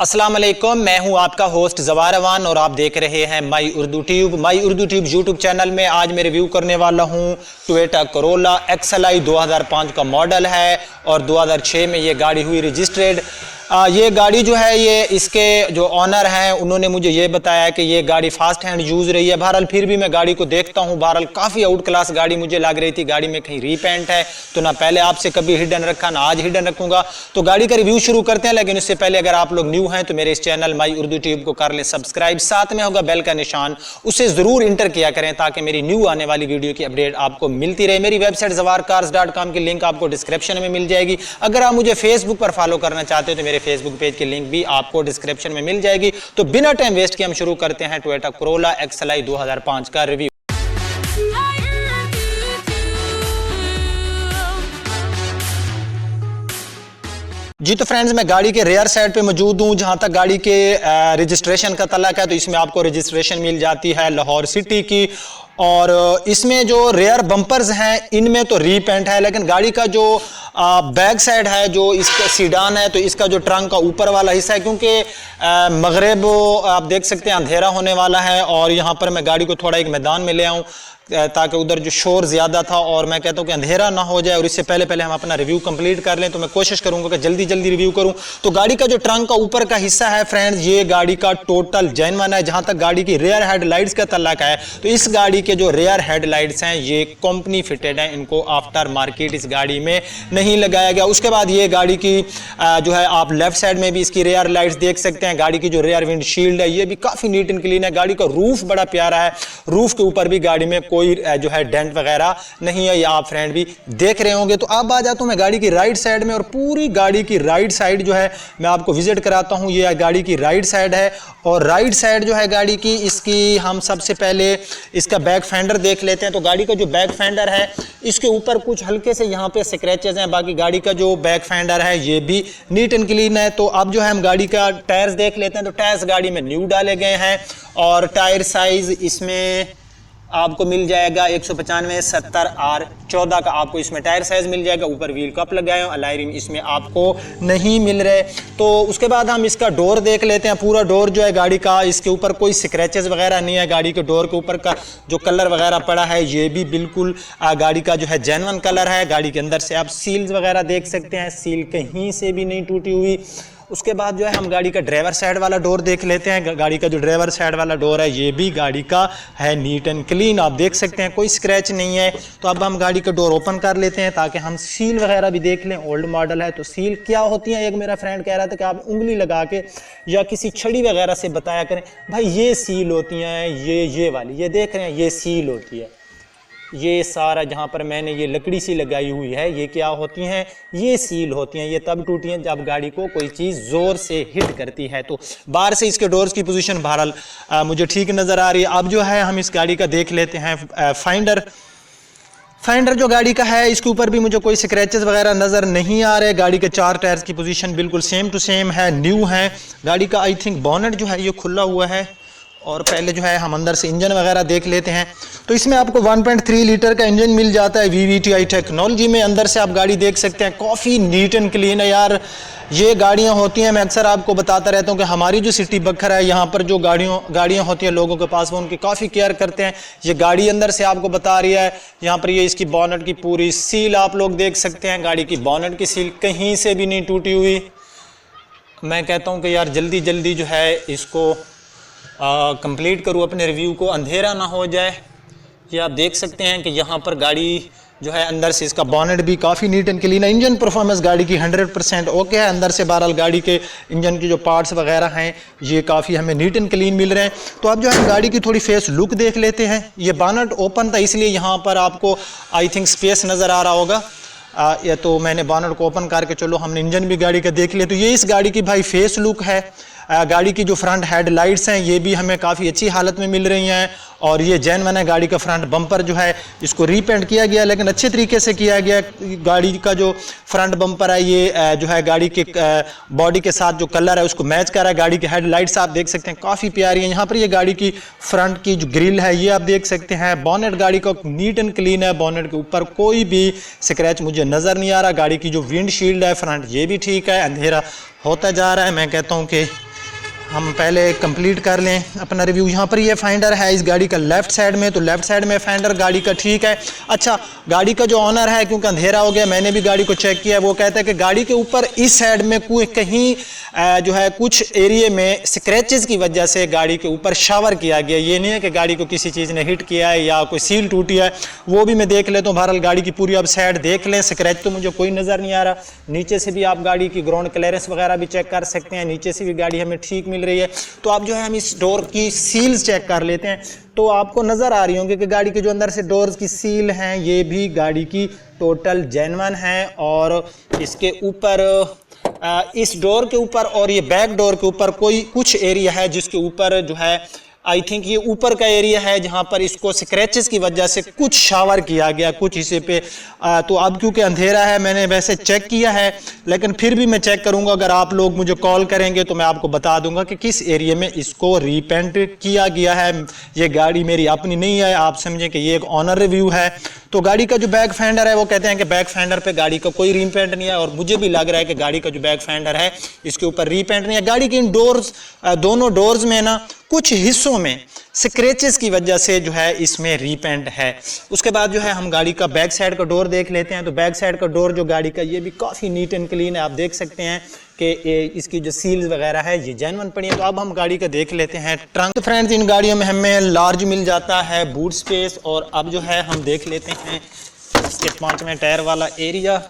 अस्सलाम वालेकुम, मैं हूं आपका होस्ट ज़वार अवान और आप देख रहे हैं माई उर्दू ट्यूब। माई उर्दू ट्यूब यूट्यूब चैनल में आज मैं रिव्यू करने वाला हूं टोयोटा कोरोला XLI 2005 का मॉडल है और 2006 में ये गाड़ी हुई रजिस्ट्रेड। ये गाड़ी जो है ये इसके जो ऑनर हैं उन्होंने मुझे ये बताया कि ये गाड़ी फास्ट हैंड यूज़ रही है। बहरहाल फिर भी मैं गाड़ी को देखता हूँ, बहरहाल काफ़ी आउट क्लास गाड़ी मुझे लग रही थी। गाड़ी में कहीं रीपेंट है तो ना पहले आपसे कभी हिडन रखा ना आज हिडन रखूँगा। तो गाड़ी का रिव्यू शुरू करते हैं, लेकिन उससे पहले अगर आप लोग न्यू हैं तो मेरे इस चैनल माई उर्दू ट्यूब को कर लें सब्सक्राइब, साथ में होगा बेल का निशान, उसे ज़रूर इंटर किया करें ताकि मेरी न्यू आने वाली वीडियो की अपडेट आपको मिलती रहे। मेरी वेबसाइट zawarcars.com की लिंक आपको डिस्क्रिप्शन में मिल जाएगी। अगर आप मुझे फेसबुक पर फॉलो करना चाहते हो तो मेरे फेसबुक पेज की लिंक भी आपको डिस्क्रिप्शन में मिल जाएगी। तो बिना टाइम वेस्ट किए हम शुरू करते हैं टोयोटा कोरोला XLI 2005 का रिव्यू। जी तो फ्रेंड्स, मैं गाड़ी के रेयर साइड पे मौजूद हूँ। जहाँ तक गाड़ी के रजिस्ट्रेशन का तल्लक है तो इसमें आपको रजिस्ट्रेशन मिल जाती है लाहौर सिटी की, और इसमें जो रेयर बम्पर्स हैं इनमें तो रीपेंट है, लेकिन गाड़ी का जो बैक साइड है जो इसका सीडान है तो इसका जो ट्रंक का ऊपर वाला हिस्सा है, क्योंकि मगरिब आप देख सकते हैं अंधेरा होने वाला है और यहाँ पर मैं गाड़ी को थोड़ा एक मैदान में ले आऊँ ताकि उधर जो शोर ज़्यादा था और मैं कहता हूँ कि अंधेरा ना हो जाए और इससे पहले हम अपना रिव्यू कंप्लीट कर लें। तो मैं कोशिश करूँगा कि जल्दी रिव्यू करूँ। तो गाड़ी का जो ट्रंक का ऊपर का हिस्सा है फ्रेंड्स, ये गाड़ी का टोटल जेन्युइन है। जहाँ तक गाड़ी की रेयर हेडलाइट्स का तल्लक है तो इस गाड़ी के जो रेयर हेडलाइट्स हैं ये कंपनी फिटेड हैं, इनको आफ्टर मार्केट इस गाड़ी में नहीं लगाया गया। उसके बाद ये गाड़ी की जो है आप लेफ्ट साइड में भी इसकी रेयर लाइट्स देख सकते हैं। गाड़ी की जो रेयर विंडशील्ड है ये भी काफ़ी नीट एंड क्लीन है। गाड़ी का रूफ बड़ा प्यारा है, रूफ के ऊपर भी गाड़ी में कोई जो है डेंट वगैरह नहीं है, ये आप फ्रेंड भी देख रहे होंगे। तो अब आ जाता हूं मैं गाड़ी की राइट साइड में, और पूरी गाड़ी की राइट साइड जो है मैं आपको विजिट कराता हूं। ये गाड़ी की राइट साइड है और राइट साइड जो है गाड़ी की, इसकी हम सबसे पहले इसका बैक फेंडर देख लेते हैं। तो गाड़ी का जो बैक फेंडर है इसके ऊपर कुछ हल्के से यहाँ पे स्क्रैचेस हैं, बाकी गाड़ी का जो बैक फेंडर है ये भी नीट एंड क्लीन है। तो अब जो है हम गाड़ी का टायर्स देख लेते हैं। तो टायर्स गाड़ी में न्यू डाले गए हैं और टायर साइज इसमें आपको मिल जाएगा 195 70 R14 का आपको इसमें टायर साइज मिल जाएगा। ऊपर व्हील कप लगाए हैं, अलॉय रिम इसमें आपको नहीं मिल रहे। तो उसके बाद हम इसका डोर देख लेते हैं। पूरा डोर जो है गाड़ी का, इसके ऊपर कोई स्क्रैचेस वगैरह नहीं है। गाड़ी के डोर के ऊपर का जो कलर वगैरह पड़ा है ये भी बिल्कुल गाड़ी का जो है जेन्युइन कलर है। गाड़ी के अंदर से आप सील्स वगैरह देख सकते हैं, सील कहीं से भी नहीं टूटी हुई। उसके बाद जो है हम गाड़ी का ड्राइवर साइड वाला डोर देख लेते हैं। गाड़ी का जो ड्राइवर साइड वाला डोर है ये भी गाड़ी का है नीट एंड क्लीन, आप देख सकते हैं कोई स्क्रैच नहीं है। तो अब हम गाड़ी का डोर ओपन कर लेते हैं ताकि हम सील वगैरह भी देख लें। ओल्ड मॉडल है तो सील क्या होती है, एक मेरा फ्रेंड कह रहा था कि आप उंगली लगा के या किसी छड़ी वगैरह से बताया करें भाई ये सील होती हैं, ये वाली ये देख रहे हैं ये सील होती है। ये सारा जहाँ पर मैंने ये लकड़ी सी लगाई हुई है ये क्या होती हैं, ये सील होती हैं। ये तब टूटी हैं जब गाड़ी को कोई चीज़ ज़ोर से हिट करती है। तो बाहर से इसके डोर्स की पोजीशन बहरहाल मुझे ठीक नज़र आ रही है। अब जो है हम इस गाड़ी का देख लेते हैं फाइंडर जो गाड़ी का है इसके ऊपर भी मुझे कोई स्क्रैचेस वगैरह नज़र नहीं आ रहे। गाड़ी के 4 टायर्स की पोजीशन बिल्कुल सेम टू सेम है, न्यू है। गाड़ी का आई थिंक बॉनेट जो है ये खुला हुआ है। और पहले जो है हम अंदर से इंजन वगैरह देख लेते हैं। तो इसमें आपको 1.3 लीटर का इंजन मिल जाता है VVTi टेक्नोलॉजी में। अंदर से आप गाड़ी देख सकते हैं, काफ़ी नीट एंड क्लीन है यार। ये गाड़ियाँ होती हैं, मैं अक्सर आपको बताता रहता हूँ कि हमारी जो सिटी बखर है यहाँ पर जो गाड़ियाँ होती हैं लोगों के पास वो उनकी काफ़ी केयर करते हैं। ये गाड़ी अंदर से आपको बता रही है, यहाँ पर ये इसकी बॉनेट की पूरी सील आप लोग देख सकते हैं। गाड़ी की बॉनेट की सील कहीं से भी नहीं टूटी हुई। मैं कहता हूँ कि यार जल्दी जो है इसको कंप्लीट करूँ अपने रिव्यू को, अंधेरा ना हो जाए। ये आप देख सकते हैं कि यहाँ पर गाड़ी जो है अंदर से इसका बॉनेट भी काफ़ी नीट एंड क्लीन है। इंजन परफॉर्मेंस गाड़ी की 100% ओके है। अंदर से बहरहाल गाड़ी के इंजन की जो पार्ट्स वगैरह हैं ये काफ़ी हमें नीट एंड क्लीन मिल रहे हैं। तो अब जो है गाड़ी की थोड़ी फेस लुक देख लेते हैं। ये बॉनेट ओपन था इसलिए यहाँ पर आपको आई थिंक स्पेस नज़र आ रहा होगा। या तो मैंने बॉनेट को ओपन करके चलो हमने इंजन भी गाड़ी का देख लिया। तो ये इस गाड़ी की भाई फेस लुक है। गाड़ी की जो फ्रंट हेडलाइट्स हैं ये भी हमें काफ़ी अच्छी हालत में मिल रही हैं और ये जेन्युइन है। गाड़ी का फ्रंट बम्पर जो है इसको रीपेंट किया गया, लेकिन अच्छे तरीके से किया गया। गाड़ी का जो फ्रंट बम्पर है ये जो है गाड़ी के बॉडी के साथ जो कलर है उसको मैच कर रहा है। गाड़ी की हेडलाइट्स आप देख सकते हैं काफ़ी प्यारी है। यहाँ पर ये गाड़ी की फ्रंट की जो ग्रिल है ये आप देख सकते हैं। बॉनेट गाड़ी का नीट एंड क्लीन है, बॉनेट के ऊपर कोई भी स्क्रैच मुझे नज़र नहीं आ रहा। गाड़ी की जो विंड शील्ड है फ्रंट ये भी ठीक है, अंधेरा होता जा रहा है। मैं कहता हूँ कि हम पहले कंप्लीट कर लें अपना रिव्यू। यहाँ पर ये फाइंडर है इस गाड़ी का लेफ़्ट साइड में, तो लेफ़्ट साइड में फाइंडर गाड़ी का ठीक है। अच्छा, गाड़ी का जो ऑनर है, क्योंकि अंधेरा हो गया, मैंने भी गाड़ी को चेक किया, वो कहता है कि गाड़ी के ऊपर इस साइड में कोई कहीं जो है कुछ एरिया में स्क्रैचेस की वजह से गाड़ी के ऊपर शावर किया गया। ये नहीं है कि गाड़ी को किसी चीज़ ने हिट किया है या कोई सील टूटी है, वो भी मैं देख लेता हूँ। बहरहाल गाड़ी की पूरी आप साइड देख लें, स्क्रैच तो मुझे कोई नज़र नहीं आ रहा। नीचे से भी आप गाड़ी की ग्राउंड क्लियरेंस वगैरह भी चेक कर सकते हैं, नीचे से भी गाड़ी हमें ठीक मिल रही है। तो आप जो है हम इस डोर की सील्स चेक कर लेते हैं, तो आपको नज़र आ रही होंगी कि गाड़ी के जो अंदर से डोर्स की सील हैं ये भी गाड़ी की टोटल जेन्युइन है। और इसके ऊपर इस डोर के ऊपर और ये बैक डोर के ऊपर कोई कुछ एरिया है जिसके ऊपर जो है आई थिंक ये ऊपर का एरिया है जहाँ पर इसको स्क्रैचेस की वजह से कुछ शावर किया गया कुछ हिस्से पे। तो अब क्योंकि अंधेरा है, मैंने वैसे चेक किया है, लेकिन फिर भी मैं चेक करूँगा। अगर आप लोग मुझे कॉल करेंगे तो मैं आपको बता दूंगा कि किस एरिया में इसको रीपेंट किया गया है। ये गाड़ी मेरी अपनी नहीं है, आप समझें कि ये एक ऑनर रिव्यू है। तो गाड़ी का जो बैक फेंडर है वो कहते हैं कि बैक फेंडर पे गाड़ी का कोई रीपेंट नहीं है, और मुझे भी लग रहा है कि गाड़ी का जो बैक फेंडर है इसके ऊपर रीपेंट नहीं है। गाड़ी के इन डोर्स, दोनों डोर्स में ना कुछ हिस्सों में स्क्रैचेस की वजह से जो है इसमें रीपेंट है। उसके बाद जो है हम गाड़ी का बैक साइड का डोर देख लेते हैं। तो बैक साइड का डोर जो गाड़ी का ये भी काफ़ी नीट एंड क्लीन है, आप देख सकते हैं कि इसकी जो सील्स वगैरह है ये जेन्युइन पड़ी है। तो अब हम गाड़ी का देख लेते हैं ट्रंक। तो फ्रेंड्स, इन गाड़ियों में हमें लार्ज मिल जाता है बूट स्पेस। और अब जो है हम देख लेते हैं इसके 5वें टायर वाला एरिया।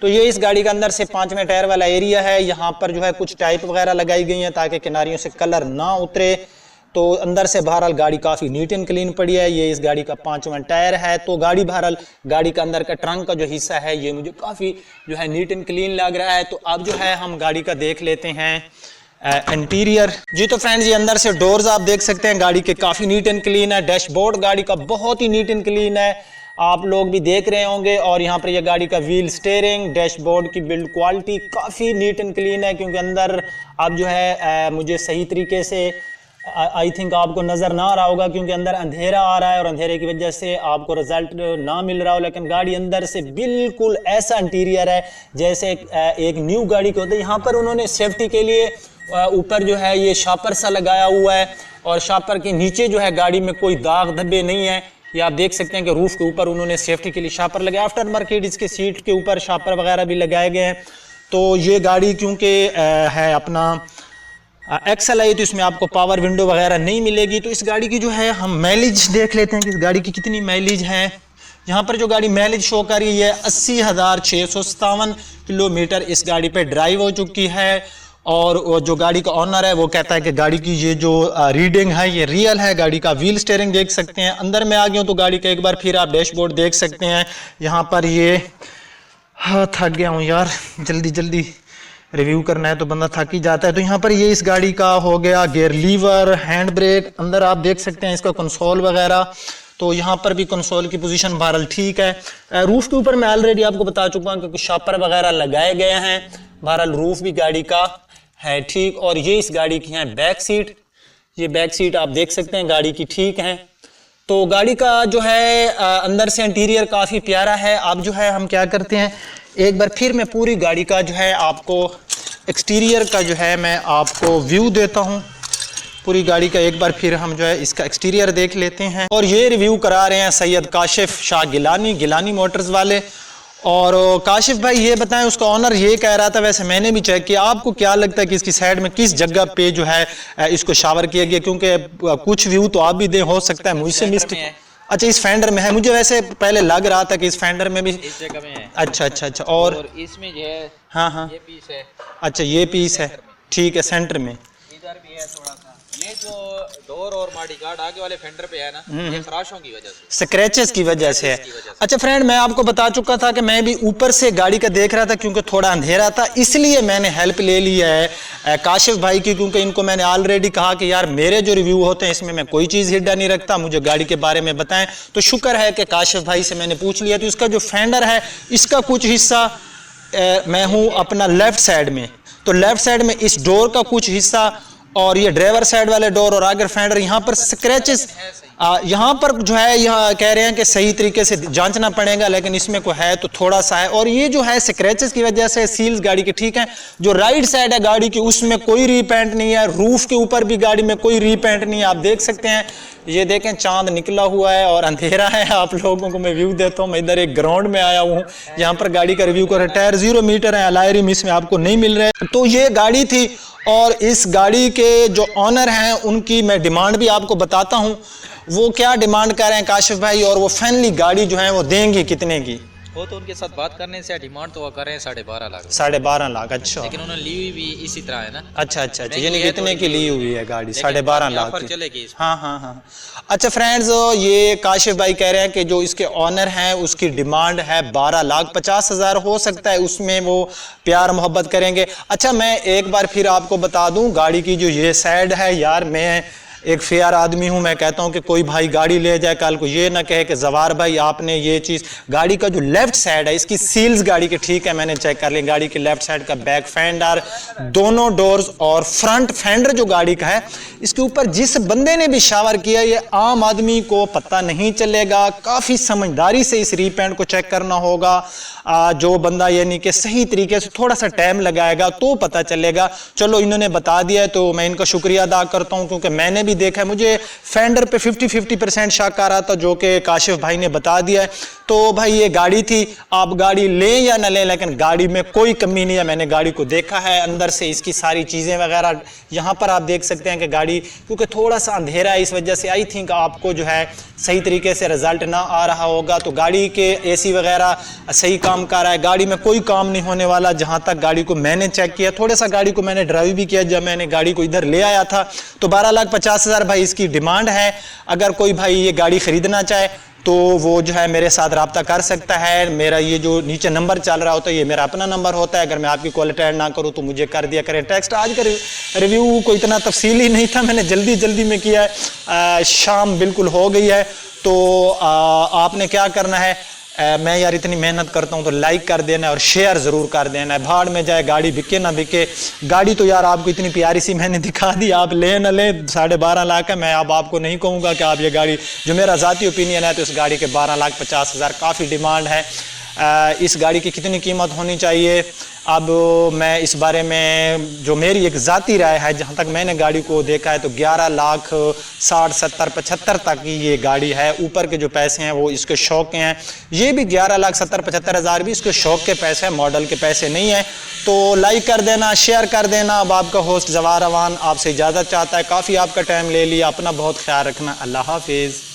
तो ये इस गाड़ी के अंदर से 5वें टायर वाला एरिया है। यहाँ पर जो है कुछ टाइप वगैरह लगाई गई हैं ताकि किनारियों से कलर ना उतरे। तो अंदर से बहरहाल गाड़ी काफ़ी नीट एंड क्लीन पड़ी है। ये इस गाड़ी का 5वां टायर है। तो गाड़ी बहरहाल गाड़ी का अंदर का ट्रंक का जो हिस्सा है ये मुझे काफ़ी जो है नीट एंड क्लीन लग रहा है। तो अब जो है हम गाड़ी का देख लेते हैं इंटीरियर। जी तो फ्रेंड्स, ये अंदर से डोर्स आप देख सकते हैं गाड़ी के काफ़ी नीट एंड क्लीन है। डैशबोर्ड गाड़ी का बहुत ही नीट एंड क्लीन है, आप लोग भी देख रहे होंगे। और यहाँ पर ये गाड़ी का व्हील स्टीयरिंग, डैशबोर्ड की बिल्ड क्वालिटी काफ़ी नीट एंड क्लीन है, क्योंकि अंदर अब जो है मुझे सही तरीके से आई थिंक आपको नज़र ना आ रहा होगा क्योंकि अंदर अंधेरा आ रहा है और अंधेरे की वजह से आपको रिजल्ट ना मिल रहा हो। लेकिन गाड़ी अंदर से बिल्कुल ऐसा इंटीरियर है जैसे एक न्यू गाड़ी को होता है। यहाँ पर उन्होंने सेफ्टी के लिए ऊपर जो है ये शापर सा लगाया हुआ है, और शापर के नीचे जो है गाड़ी में कोई दाग धब्बे नहीं है। ये आप देख सकते हैं कि रूफ के ऊपर उन्होंने सेफ्टी के लिए शापर लगाया। आफ्टर मार्केट इसके सीट के ऊपर शापर वगैरह भी लगाए गए हैं। तो ये गाड़ी क्योंकि है अपना एक्सल आई, तो इसमें आपको पावर विंडो वगैरह नहीं मिलेगी। तो इस गाड़ी की जो है हम माइलेज देख लेते हैं कि इस गाड़ी की कितनी माइलेज है। यहाँ पर जो गाड़ी माइलेज शो कर रही है 80,657 किलोमीटर इस गाड़ी पे ड्राइव हो चुकी है। और जो गाड़ी का ऑनर है वो कहता है कि गाड़ी की ये जो रीडिंग है ये रियल है। गाड़ी का व्हील स्टीयरिंग देख सकते हैं। अंदर में आ गया हूँ तो गाड़ी का एक बार फिर आप डैशबोर्ड देख सकते हैं। यहाँ पर ये थक गया हूँ यार, जल्दी जल्दी रिव्यू करना है तो बंदा थक ही जाता है। तो यहाँ पर ये इस गाड़ी का हो गया गियर लीवर, हैंड ब्रेक। अंदर आप देख सकते हैं इसका कंसोल वगैरह। तो यहाँ पर भी कंसोल की पोजीशन बहरहाल ठीक है। रूफ के ऊपर मैं ऑलरेडी आपको बता चुका हूँ क्योंकि शापर वगैरह लगाए गए हैं। बहरहाल रूफ भी गाड़ी का है ठीक। और ये इस गाड़ी की है बैक सीट। ये बैक सीट आप देख सकते हैं गाड़ी की ठीक है। तो गाड़ी का जो है अंदर से इंटीरियर काफ़ी प्यारा है। अब जो है हम क्या करते हैं, एक बार फिर मैं पूरी गाड़ी का जो है आपको एक्सटीरियर का जो है मैं आपको व्यू देता हूँ। पूरी गाड़ी का एक बार फिर हम जो है इसका एक्सटीरियर देख लेते हैं। और ये रिव्यू करा रहे हैं सैयद काशिफ शाह गिलानी, गिलानी मोटर्स वाले। और काशिफ भाई ये बताएं, उसका ऑनर ये कह रहा था, वैसे मैंने भी चेक किया, आपको क्या लगता है कि इसकी साइड में किस जगह पे जो है इसको शावर किया गया? क्योंकि कुछ व्यू तो आप भी दे, हो सकता है मुझसे मिस्टेक। अच्छा, इस फेंडर में है। मुझे वैसे पहले लग रहा था कि इस फेंडर में भी इस जगह में है। अच्छा अच्छा अच्छा। और इसमें जो है हाँ ये पीस है। अच्छा, ये पीस है ठीक है, सेंटर में इधर भी है थोड़ा सा। ये जो डोर और बॉडी गार्ड आगे वाले फेंडर पे है ना, ये खराशों की वजह से, स्क्रैचेस की वजह से है। अच्छा फ्रेंड, मैं आपको बता चुका था कि मैं भी ऊपर से गाड़ी का देख रहा था क्योंकि थोड़ा अंधेरा था, इसलिए मैंने हेल्प ले लिया है काशिफ भाई की। क्योंकि इनको मैंने ऑलरेडी कहा कि यार मेरे जो रिव्यू होते हैं इसमें मैं कोई चीज़ हिडा नहीं रखता, मुझे गाड़ी के बारे में बताएं। तो शुक्र है कि काशिफ भाई से मैंने पूछ लिया। तो इसका जो फेंडर है इसका कुछ हिस्सा मैं हूँ अपना लेफ्ट साइड में, तो लेफ्ट साइड में इस डोर का कुछ हिस्सा, और ये ड्राइवर साइड वाले डोर और आगे फेंडर, यहाँ पर स्क्रैचेस यहाँ पर जो है यहाँ कह रहे हैं कि सही तरीके से जांचना पड़ेगा, लेकिन इसमें कोई है तो थोड़ा सा है। और ये जो है स्क्रैचेस की वजह से सील्स गाड़ी के ठीक है। जो राइट साइड है गाड़ी की उसमें कोई रीपेंट नहीं है, रूफ के ऊपर भी गाड़ी में कोई रीपेंट नहीं है। आप देख सकते हैं, ये देखें चांद निकला हुआ है और अंधेरा है। आप लोगों को मैं व्यू देता हूँ। मैं इधर एक ग्राउंड में आया हूँ, यहाँ पर गाड़ी का रिव्यू कर रहा है। टायर 0 मीटर है, अलॉय रिम इसमें आपको नहीं मिल रहे। तो ये गाड़ी थी और इस गाड़ी के जो ऑनर हैं उनकी मैं डिमांड भी आपको बताता हूँ। वो क्या डिमांड कर रहे हैं काशिफ भाई, और वो फाइनली गाड़ी जो है वो देंगे कितने की? वो तो उनके साथ बात करने से डिमांड तो वो कर रहे हैं 12.5 लाख। 12.5 लाख। अच्छा, लेकिन उन्होंने ली हुई भी इसी तरह है ना। अच्छा, यानी कितने की ली हुई है गाड़ी? 12.5 लाख की चलेगी। हाँ। अच्छा फ्रेंड्स, ये काशिफ भाई कह रहे हैं कि जो इसके ऑनर हैं उसकी डिमांड है 12,50,000। हो सकता है उसमें वो प्यार मोहब्बत करेंगे। अच्छा, मैं एक बार फिर आपको बता दूं, गाड़ी की जो ये साइड है यार, मैं एक फेयर आदमी हूं। मैं कहता हूं कि कोई भाई गाड़ी ले जाए कल को ये ना कहे कि जवार भाई आपने ये चीज़, गाड़ी का जो लेफ्ट साइड है इसकी सील्स गाड़ी के ठीक है, मैंने चेक कर लिया। गाड़ी के लेफ्ट साइड का बैक फेंडर, दोनों डोर्स और फ्रंट फेंडर जो गाड़ी का है, इसके ऊपर जिस बंदे ने भी शावर किया ये आम आदमी को पता नहीं चलेगा। काफ़ी समझदारी से इस रीपेंट को चेक करना होगा। जो बंदा यानी कि सही तरीके से थोड़ा सा टाइम लगाएगा तो पता चलेगा। चलो, इन्होंने बता दिया तो मैं इनका शुक्रिया अदा करता हूं, क्योंकि मैंने भी देखा है। मुझे फेंडर पे 50% शक आ रहा था, जो कि काशिफ भाई ने बता दिया है। तो भाई ये गाड़ी थी, आप गाड़ी लें या ना लें, लेकिन गाड़ी में कोई कमी नहीं है। मैंने गाड़ी को देखा है अंदर से, इसकी सारी चीज़ें वगैरह यहाँ पर आप देख सकते हैं कि गाड़ी, क्योंकि थोड़ा सा अंधेरा है इस वजह से आई थिंक आपको जो है सही तरीके से रिजल्ट ना आ रहा होगा। तो गाड़ी के एसी वगैरह सही काम कर रहा है, गाड़ी में कोई काम नहीं होने वाला। जहाँ तक गाड़ी को मैंने चेक किया, थोड़ा सा गाड़ी को मैंने ड्राइव भी किया जब मैंने गाड़ी को इधर ले आया था। तो 12,50,000 भाई इसकी डिमांड है। अगर कोई भाई ये गाड़ी खरीदना चाहे तो वो जो है मेरे साथ रब्ता कर सकता है। मेरा ये जो नीचे नंबर चल रहा होता है ये मेरा अपना नंबर होता है। अगर मैं आपकी कॉल अटेंड ना करूँ तो मुझे कर दिया करें टेक्स्ट। आज का रिव्यू को इतना तफसीली नहीं था, मैंने जल्दी में किया है। शाम बिल्कुल हो गई है, तो आपने क्या करना है, मैं यार इतनी मेहनत करता हूँ तो लाइक कर देना है और शेयर ज़रूर कर देना है। भाड़ में जाए गाड़ी, बिके ना बिके। गाड़ी तो यार आपको इतनी प्यारी सी मैंने दिखा दी, आप ले ना ले, 12.5 लाख है। मैं अब आपको नहीं कहूँगा कि आप ये गाड़ी, जो मेरा ज़ाती ओपिनियन है, तो इस गाड़ी के 12,50,000 काफ़ी डिमांड है। इस गाड़ी की कितनी कीमत होनी चाहिए, अब मैं इस बारे में जो मेरी एक ज़ाती राय है, जहाँ तक मैंने गाड़ी को देखा है, तो 11,60,000, 70,000, 75,000 तक की ये गाड़ी है। ऊपर के जो पैसे हैं वो इसके शौक के हैं। ये भी 11,70,000, 75,000 भी इसके शौक के पैसे हैं, मॉडल के पैसे नहीं हैं। तो लाइक कर देना, शेयर कर देना। अब आपका होस्ट जवार अवान आपसे इजाज़त चाहता है। काफ़ी आपका टाइम ले लिया, अपना बहुत ख्याल रखना। अल्लाह हाफिज़।